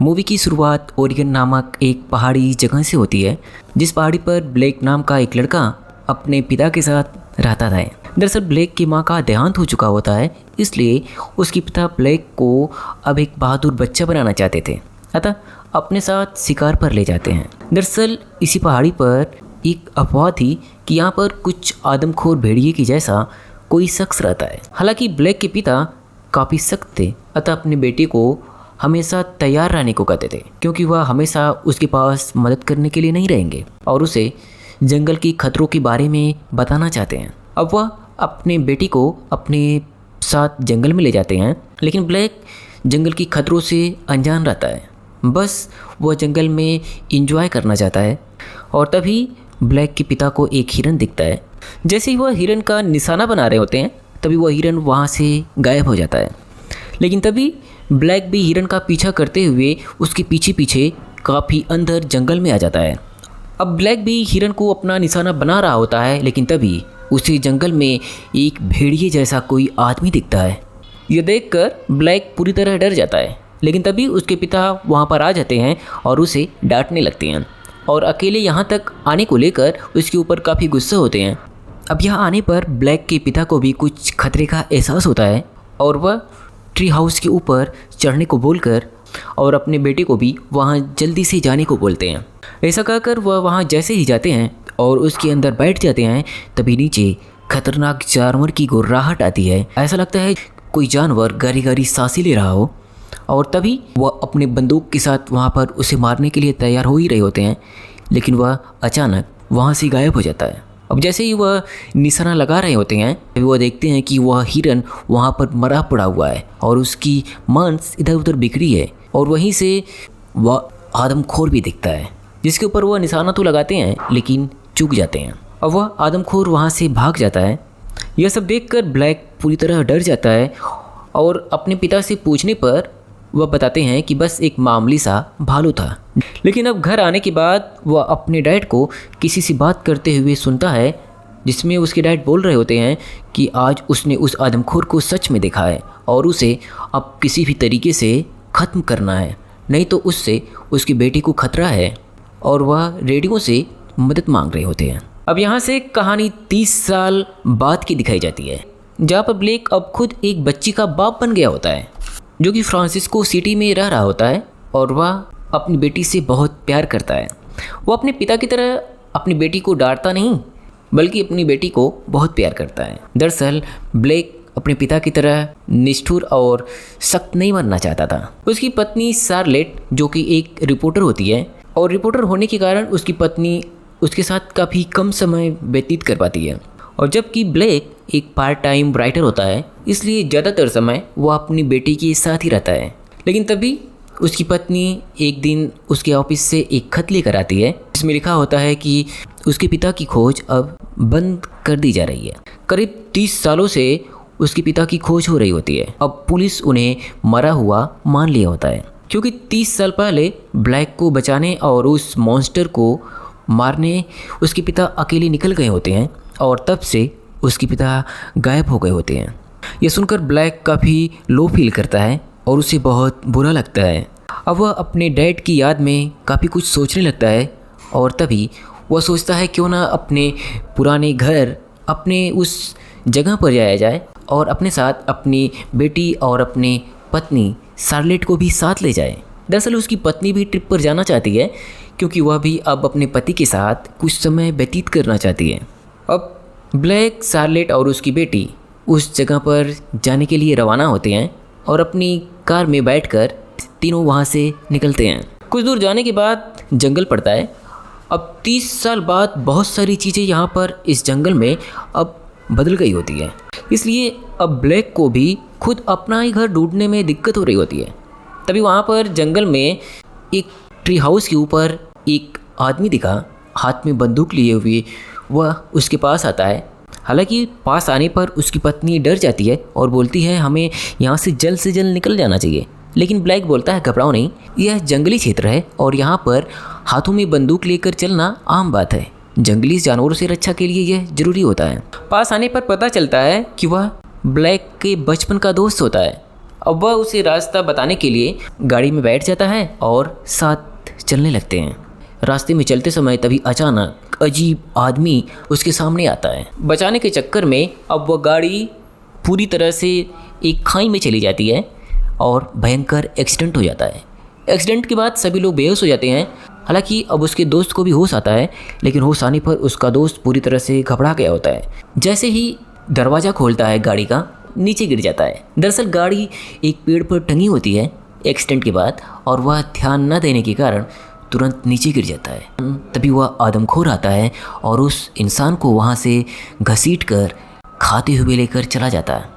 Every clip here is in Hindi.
मूवी की शुरुआत ओरिगन नामक एक पहाड़ी जगह से होती है, जिस पहाड़ी पर ब्लेक नाम का एक लड़का अपने पिता के साथ रहता था। दरअसल ब्लेक की मां का देहांत हो चुका होता है, इसलिए उसके पिता ब्लेक को अब एक बहादुर बच्चा बनाना चाहते थे, अतः अपने साथ शिकार पर ले जाते हैं। दरअसल इसी पहाड़ी पर एक अफवाह थी कि यहाँ पर कुछ आदमखोर भेड़िए की जैसा कोई शख्स रहता है। हालांकि ब्लेक के पिता काफ़ी सख्त थे, अतः अपने बेटे को हमेशा तैयार रहने को कहते थे, क्योंकि वह हमेशा उसके पास मदद करने के लिए नहीं रहेंगे और उसे जंगल की खतरों के बारे में बताना चाहते हैं। अब वह अपने बेटी को अपने साथ जंगल में ले जाते हैं, लेकिन ब्लैक जंगल की खतरों से अनजान रहता है। बस वह जंगल में इंजॉय करना चाहता है और तभी ब्लैक के पिता को एक हिरन दिखता है। जैसे ही वह हिरन का निशाना बना रहे होते हैं, तभी वह हिरन वहाँ से गायब हो जाता है। लेकिन तभी ब्लैक भी हिरन का पीछा करते हुए उसके पीछे पीछे काफ़ी अंदर जंगल में आ जाता है। अब ब्लैक भी हिरन को अपना निशाना बना रहा होता है, लेकिन तभी उसे जंगल में एक भेड़िए जैसा कोई आदमी दिखता है। यह देखकर ब्लैक पूरी तरह डर जाता है, लेकिन तभी उसके पिता वहाँ पर आ जाते हैं और उसे डांटने लगते हैं और अकेले यहाँ तक आने को लेकर उसके ऊपर काफ़ी गुस्सा होते हैं। अब यहाँ आने पर ब्लैक के पिता को भी कुछ खतरे का एहसास होता है और वह ट्री हाउस के ऊपर चढ़ने को बोलकर और अपने बेटे को भी वहाँ जल्दी से जाने को बोलते हैं। ऐसा कहकर वह वहाँ जैसे ही जाते हैं और उसके अंदर बैठ जाते हैं, तभी नीचे खतरनाक जानवर की गुर्राहट आती है। ऐसा लगता है कोई जानवर गहरी गहरी सांसें ले रहा हो और तभी वह अपने बंदूक के साथ वहाँ पर उसे मारने के लिए तैयार हो ही रहे होते हैं, लेकिन वह अचानक वहाँ से गायब हो जाता है। अब जैसे ही वह निशाना लगा रहे होते हैं, तभी वह देखते हैं कि वह हिरन वहाँ पर मरा पड़ा हुआ है और उसकी मांस इधर उधर बिखरी है और वहीं से वह आदमखोर भी दिखता है, जिसके ऊपर वह निशाना तो लगाते हैं लेकिन चूक जाते हैं। अब वह आदमखोर वहाँ से भाग जाता है। यह सब देखकर ब्लैक पूरी तरह डर जाता है और अपने पिता से पूछने पर वह बताते हैं कि बस एक मामूली सा भालू था। लेकिन अब घर आने के बाद वह अपने डैड को किसी से बात करते हुए सुनता है, जिसमें उसके डैड बोल रहे होते हैं कि आज उसने उस आदमखोर को सच में देखा है और उसे अब किसी भी तरीके से ख़त्म करना है, नहीं तो उससे उसकी बेटी को खतरा है और वह रेडियो से मदद मांग रहे होते हैं। अब यहाँ से कहानी 30 साल बाद की दिखाई जाती है, जहाँ पर ब्लेक अब खुद एक बच्ची का बाप बन गया होता है, जो कि फ्रांसिस्को सिटी में रह रहा होता है और वह अपनी बेटी से बहुत प्यार करता है। वो अपने पिता की तरह अपनी बेटी को डांटता नहीं, बल्कि अपनी बेटी को बहुत प्यार करता है। दरअसल ब्लेक अपने पिता की तरह निष्ठुर और सख्त नहीं बनना चाहता था। उसकी पत्नी शार्लेट, जो कि एक रिपोर्टर होती है, और रिपोर्टर होने के कारण उसकी पत्नी उसके साथ काफ़ी कम समय व्यतीत कर पाती है, और जबकि ब्लेक एक पार्ट टाइम राइटर होता है, इसलिए ज़्यादातर समय वो अपनी बेटी के साथ ही रहता है। लेकिन तभी उसकी पत्नी एक दिन उसके ऑफिस से एक खत लेकर आती है, जिसमें लिखा होता है कि उसके पिता की खोज अब बंद कर दी जा रही है। करीब 30 सालों से उसके पिता की खोज हो रही होती है। अब पुलिस उन्हें मरा हुआ मान लिया होता है, क्योंकि 30 साल पहले ब्लैक को बचाने और उस मॉन्स्टर को मारने उसके पिता अकेले निकल गए होते हैं और तब से उसके पिता गायब हो गए होते हैं। यह सुनकर ब्लैक काफ़ी लो फील करता है और उसे बहुत बुरा लगता है। अब वह अपने डैड की याद में काफ़ी कुछ सोचने लगता है और तभी वह सोचता है क्यों ना अपने पुराने घर, अपने उस जगह पर जाया जाए और अपने साथ अपनी बेटी और अपनी पत्नी शार्लेट को भी साथ ले जाए। दरअसल उसकी पत्नी भी ट्रिप पर जाना चाहती है, क्योंकि वह भी अब अपने पति के साथ कुछ समय व्यतीत करना चाहती है। अब ब्लैक, शार्लेट और उसकी बेटी उस जगह पर जाने के लिए रवाना होते हैं और अपनी कार में बैठकर तीनों वहाँ से निकलते हैं। कुछ दूर जाने के बाद जंगल पड़ता है। अब 30 साल बाद बहुत सारी चीज़ें यहाँ पर इस जंगल में अब बदल गई होती है, इसलिए अब ब्लैक को भी खुद अपना ही घर ढूंढने में दिक्कत हो रही होती है। तभी वहाँ पर जंगल में एक ट्री हाउस के ऊपर एक आदमी दिखा, हाथ में बंदूक लिए हुए। वह उसके पास आता है। हालांकि पास आने पर उसकी पत्नी डर जाती है और बोलती है हमें यहाँ से जल्द निकल जाना चाहिए। लेकिन ब्लैक बोलता है घबराओ नहीं, यह जंगली क्षेत्र है और यहाँ पर हाथों में बंदूक लेकर चलना आम बात है। जंगली जानवरों से रक्षा के लिए यह जरूरी होता है। पास आने पर पता चलता है कि वह ब्लैक के बचपन का दोस्त होता है अब वह उसे रास्ता बताने के लिए गाड़ी में बैठ जाता है और साथ चलने लगते हैं। रास्ते में चलते समय तभी अचानक अजीब आदमी उसके सामने आता है। बचाने के चक्कर में अब वह गाड़ी पूरी तरह से एक खाई में चली जाती है और भयंकर एक्सीडेंट हो जाता है। एक्सीडेंट के बाद सभी लोग बेहोश हो जाते हैं। हालांकि अब उसके दोस्त को भी होश आता है, लेकिन होश आने पर उसका दोस्त पूरी तरह से घबरा गया होता है। जैसे ही दरवाज़ा खोलता है गाड़ी का, नीचे गिर जाता है। दरअसल गाड़ी एक पेड़ पर टंगी होती है एक्सीडेंट के बाद, और वह ध्यान न देने के कारण तुरंत नीचे गिर जाता है। तभी वह आदमखोर आता है और उस इंसान को वहाँ से घसीट कर खाते हुए लेकर चला जाता है।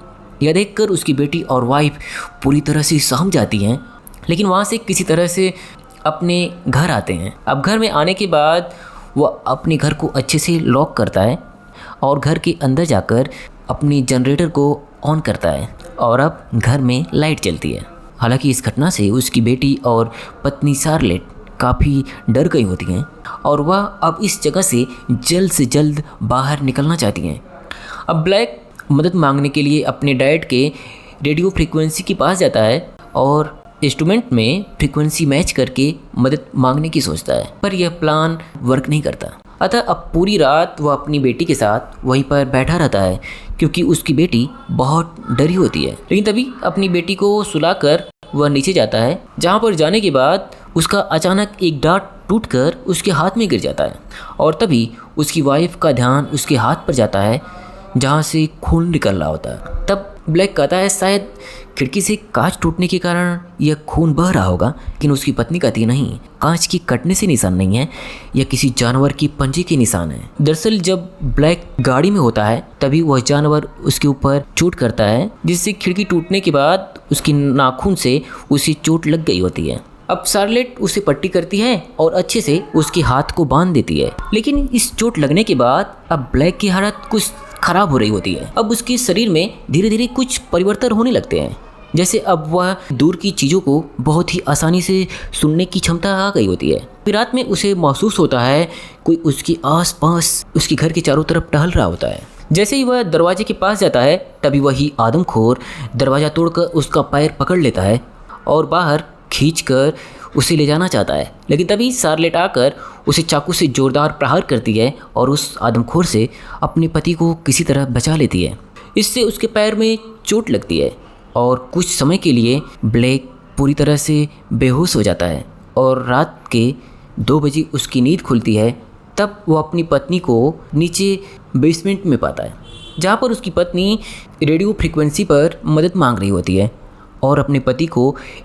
यह देखकर उसकी बेटी और वाइफ पूरी तरह से सहम जाती हैं, लेकिन वहाँ से किसी तरह से अपने घर आते हैं। अब घर में आने के बाद वह अपने घर को अच्छे से लॉक करता है और घर के अंदर जाकर अपनी जनरेटर को ऑन करता है और अब घर में लाइट चलती है। हालांकि इस घटना से उसकी बेटी और पत्नी शार्लेट काफ़ी डर गई होती हैं और वह अब इस जगह से जल्द बाहर निकलना चाहती हैं। अब ब्लैक मदद मांगने के लिए अपने डैड के रेडियो फ्रीक्वेंसी के पास जाता है और इंस्ट्रूमेंट में फ्रीक्वेंसी मैच करके मदद मांगने की सोचता है, पर यह प्लान वर्क नहीं करता। अतः अब पूरी रात वह अपनी बेटी के साथ वहीं पर बैठा रहता है, क्योंकि उसकी बेटी बहुत डरी होती है। लेकिन तभी अपनी बेटी को सुलाकर वह नीचे जाता है, जहाँ पर जाने के बाद उसका अचानक एक डांट टूटकर उसके हाथ में गिर जाता है और तभी उसकी वाइफ का ध्यान उसके हाथ पर जाता है, जहाँ से खून निकल रहा होता है। तब ब्लैक कहता है शायद खिड़की से कांच टूटने के कारण यह खून बह रहा होगा, लेकिन उसकी पत्नी कहती नहीं, कांच की कटने से निशान नहीं है, यह किसी जानवर की पंजे के निशान है। दरअसल जब ब्लैक गाड़ी में होता है तभी वह जानवर उसके ऊपर चोट करता है, जिससे खिड़की टूटने के बाद उसकी नाखून से उसे चोट लग गई होती है। अब शार्लेट उसे पट्टी करती है और अच्छे से उसके हाथ को बांध देती है, लेकिन इस चोट लगने के बाद अब ब्लैक की हालत कुछ खराब हो रही होती है। अब उसके शरीर में धीरे धीरे कुछ परिवर्तन होने लगते हैं, जैसे अब वह दूर की चीज़ों को बहुत ही आसानी से सुनने की क्षमता आ गई होती है। फिर रात में उसे महसूस होता है कोई उसके आसपास उसके घर के चारों तरफ टहल रहा होता है। जैसे ही वह दरवाजे के पास जाता है तभी वही आदमखोर दरवाज़ा तोड़कर उसका पैर पकड़ लेता है और बाहर खींचकर उसे ले जाना चाहता है, लेकिन तभी शार्लेट आकर उसे चाकू से जोरदार प्रहार करती है और उस आदमखोर से अपने पति को किसी तरह बचा लेती है। इससे उसके पैर में चोट लगती है और कुछ समय के लिए ब्लैक पूरी तरह से बेहोश हो जाता है और रात के 2 बजे उसकी नींद खुलती है। तब वो अपनी पत्नी को नीचे बेसमेंट में पाता है, जहाँ पर उसकी पत्नी रेडियो फ्रीक्वेंसी पर मदद मांग रही होती है और अपने पति को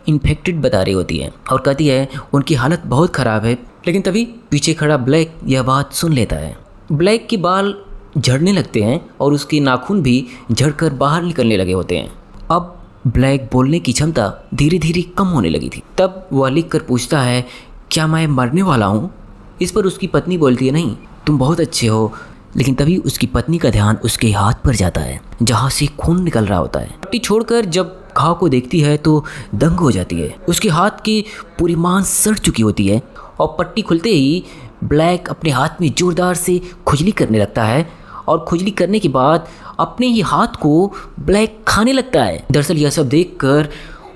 इन्फेक्टेड बता रही होती है और कहती है उनकी हालत बहुत ख़राब है। लेकिन तभी पीछे खड़ा ब्लैक यह बात सुन लेता है। ब्लैक के बाल झड़ने लगते हैं और उसके नाखून भी झड़कर बाहर निकलने लगे होते हैं। अब ब्लैक बोलने की क्षमता धीरे धीरे कम होने लगी थी। तब वह लिख कर पूछता है, क्या मैं मरने वाला हूँ? इस पर उसकी पत्नी बोलती है, नहीं, तुम बहुत अच्छे हो। लेकिन तभी उसकी पत्नी का ध्यान उसके हाथ पर जाता है, जहाँ से खून निकल रहा होता है। पट्टी छोड़कर जब घाव को देखती है तो दंग हो जाती है। उसके हाथ की पूरी मांस सड़ चुकी होती है और पट्टी खुलते ही ब्लैक अपने हाथ में जोरदार से खुजली करने लगता है और खुजली करने के बाद अपने ही हाथ को ब्लैक खाने लगता है। दरअसल यह सब देखकर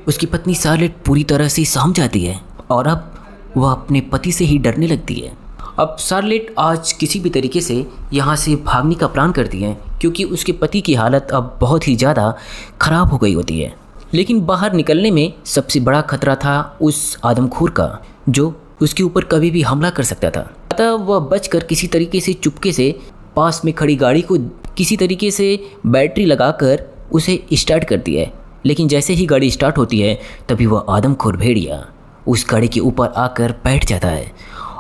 उसकी पत्नी शार्लेट पूरी तरह से सहम जाती है और अब वह अपने पति से ही डरने लगती है। अब शार्लेट आज किसी भी तरीके से यहाँ से भागने का प्लान करती है, क्योंकि उसके पति की हालत अब बहुत ही ज़्यादा ख़राब हो गई होती है। लेकिन बाहर निकलने में सबसे बड़ा खतरा था उस आदमखोर का, जो उसके ऊपर कभी भी हमला कर सकता था। अतः वह बचकर किसी तरीके से चुपके से पास में खड़ी गाड़ी को किसी तरीके से बैटरी लगाकर उसे स्टार्ट करती है। लेकिन जैसे ही गाड़ी स्टार्ट होती है तभी वह आदमखोर भेड़िया उस गाड़ी के ऊपर आकर बैठ जाता है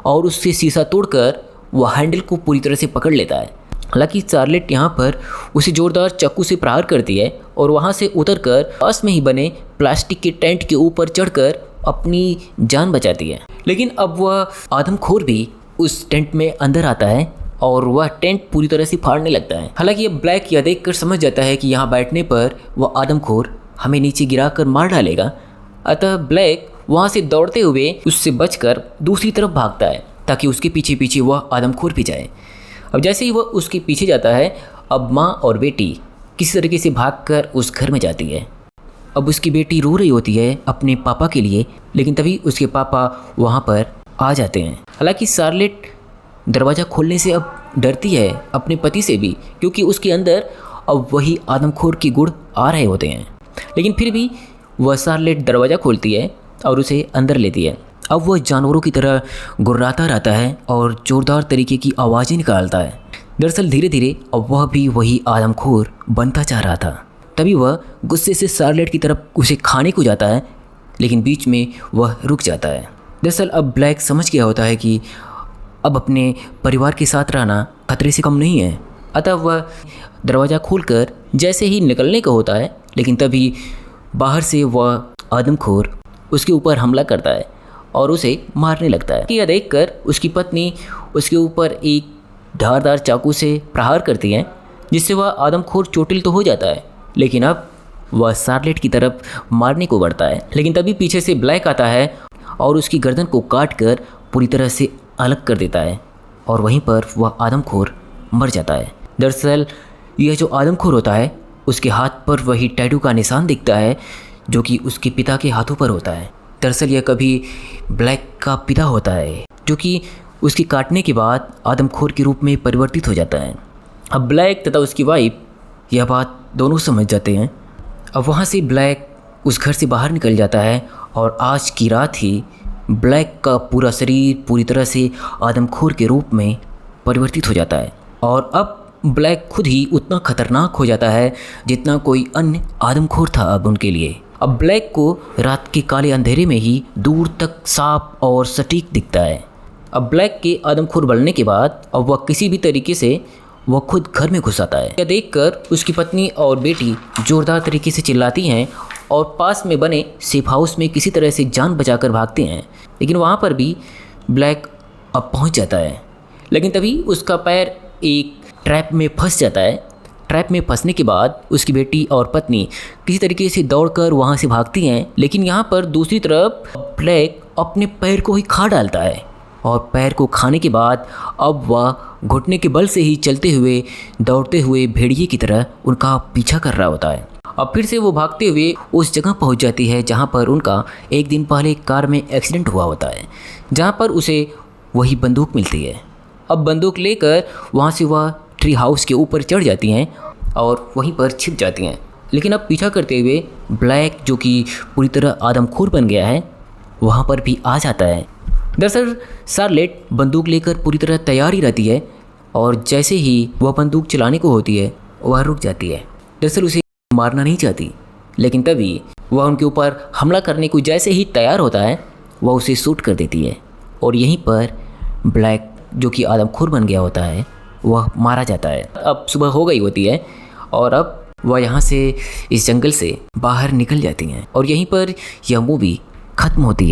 और उससे शीशा तोड़कर वह हैंडल को पूरी तरह से पकड़ लेता है। हालांकि शार्लेट यहाँ पर उसे जोरदार चाकू से प्रहार करती है और वहाँ से उतरकर पास में ही बने प्लास्टिक के टेंट के ऊपर चढ़कर अपनी जान बचाती है। लेकिन अब वह आदमखोर भी उस टेंट में अंदर आता है और वह टेंट पूरी तरह से फाड़ने लगता है। हालांकि अब ब्लैक यह देखकर समझ जाता है कि यहाँ बैठने पर वह आदमखोर हमें नीचे गिराकर मार डालेगा। अतः ब्लैक वहाँ से दौड़ते हुए उससे बचकर दूसरी तरफ भागता है ताकि उसके पीछे पीछे वह आदमखोर भी जाए। अब जैसे ही वह उसके पीछे जाता है, अब माँ और बेटी किसी तरीके से भागकर उस घर में जाती है। अब उसकी बेटी रो रही होती है अपने पापा के लिए, लेकिन तभी उसके पापा वहाँ पर आ जाते हैं। हालांकि शार्लेट दरवाज़ा खोलने से अब डरती है अपने पति से भी, क्योंकि उसके अंदर अब वही आदमखोर की गुण आ रहे होते हैं। लेकिन फिर भी वह शार्लेट दरवाज़ा खोलती है और उसे अंदर लेती है। अब वह जानवरों की तरह गुर्राता रहता है और जोरदार तरीके की आवाज़ें निकालता है। दरअसल धीरे धीरे अब वह भी वही आदमखोर बनता जा रहा था। तभी वह गुस्से से शार्लेट की तरफ उसे खाने को जाता है, लेकिन बीच में वह रुक जाता है। दरअसल अब ब्लैक समझ गया होता है कि अब अपने परिवार के साथ रहना खतरे से कम नहीं है। अतः वह दरवाज़ा खोलकर जैसे ही निकलने का होता है, लेकिन तभी बाहर से वह आदमखोर उसके ऊपर हमला करता है और उसे मारने लगता है। यह देखकर उसकी पत्नी उसके ऊपर एक धारदार चाकू से प्रहार करती है, जिससे वह आदमखोर चोटिल तो हो जाता है, लेकिन अब वह शार्लेट की तरफ मारने को बढ़ता है। लेकिन तभी पीछे से ब्लैक आता है और उसकी गर्दन को काट कर पूरी तरह से अलग कर देता है और वहीं पर वह आदमखोर मर जाता है। दरअसल यह जो आदमखोर होता है उसके हाथ पर वही टैटू का निशान दिखता है जो कि उसके पिता के हाथों पर होता है। दरअसल यह कभी ब्लैक का पिता होता है, जो कि उसके काटने के बाद आदमखोर के रूप में परिवर्तित हो जाता है। अब ब्लैक तथा उसकी वाइफ यह बात दोनों समझ जाते हैं। अब वहाँ से ब्लैक उस घर से बाहर निकल जाता है और आज की रात ही ब्लैक का पूरा शरीर पूरी तरह से आदमखोर के रूप में परिवर्तित हो जाता है और अब ब्लैक खुद ही उतना खतरनाक हो जाता है जितना कोई अन्य आदमखोर था अब उनके लिए। अब ब्लैक को रात के काले अंधेरे में ही दूर तक साफ और सटीक दिखता है। अब ब्लैक के आदमखोर बनने के बाद अब वह किसी भी तरीके से वह खुद घर में घुस आता है। यह देखकर उसकी पत्नी और बेटी जोरदार तरीके से चिल्लाती हैं और पास में बने सेफ हाउस में किसी तरह से जान बचाकर भागते हैं। लेकिन वहाँ पर भी ब्लैक अब पहुँच जाता है, लेकिन तभी उसका पैर एक ट्रैप में फंस जाता है। ट्रैप में फंसने के बाद उसकी बेटी और पत्नी किसी तरीके से दौड़कर वहाँ से भागती हैं, लेकिन यहाँ पर दूसरी तरफ ब्लैक अपने पैर को ही खा डालता है और पैर को खाने के बाद अब वह घुटने के बल से ही चलते हुए दौड़ते हुए भेड़िए की तरह उनका पीछा कर रहा होता है। अब फिर से वो भागते हुए उस जगह पहुंच जाती है जहां पर उनका एक दिन पहले कार में एक्सीडेंट हुआ होता है, जहां पर उसे वही बंदूक मिलती है। अब बंदूक लेकर वहां से वह ट्री हाउस के ऊपर चढ़ जाती हैं और वहीं पर छिप जाती हैं। लेकिन अब पीछा करते हुए ब्लैक, जो कि पूरी तरह आदमखोर बन गया है, वहाँ पर भी आ जाता है। दरअसल शार्लेट बंदूक लेकर पूरी तरह तैयार ही रहती है और जैसे ही वह बंदूक चलाने को होती है वह रुक जाती है। दरअसल उसे मारना नहीं चाहती, लेकिन तभी वह उनके ऊपर हमला करने को जैसे ही तैयार होता है वह उसे शूट कर देती है और यहीं पर ब्लैक, जो कि आदमखोर बन गया होता है, वह मारा जाता है। अब सुबह हो गई होती है और अब वह यहाँ से इस जंगल से बाहर निकल जाती हैं और यहीं पर यह मूवी खत्म होती है।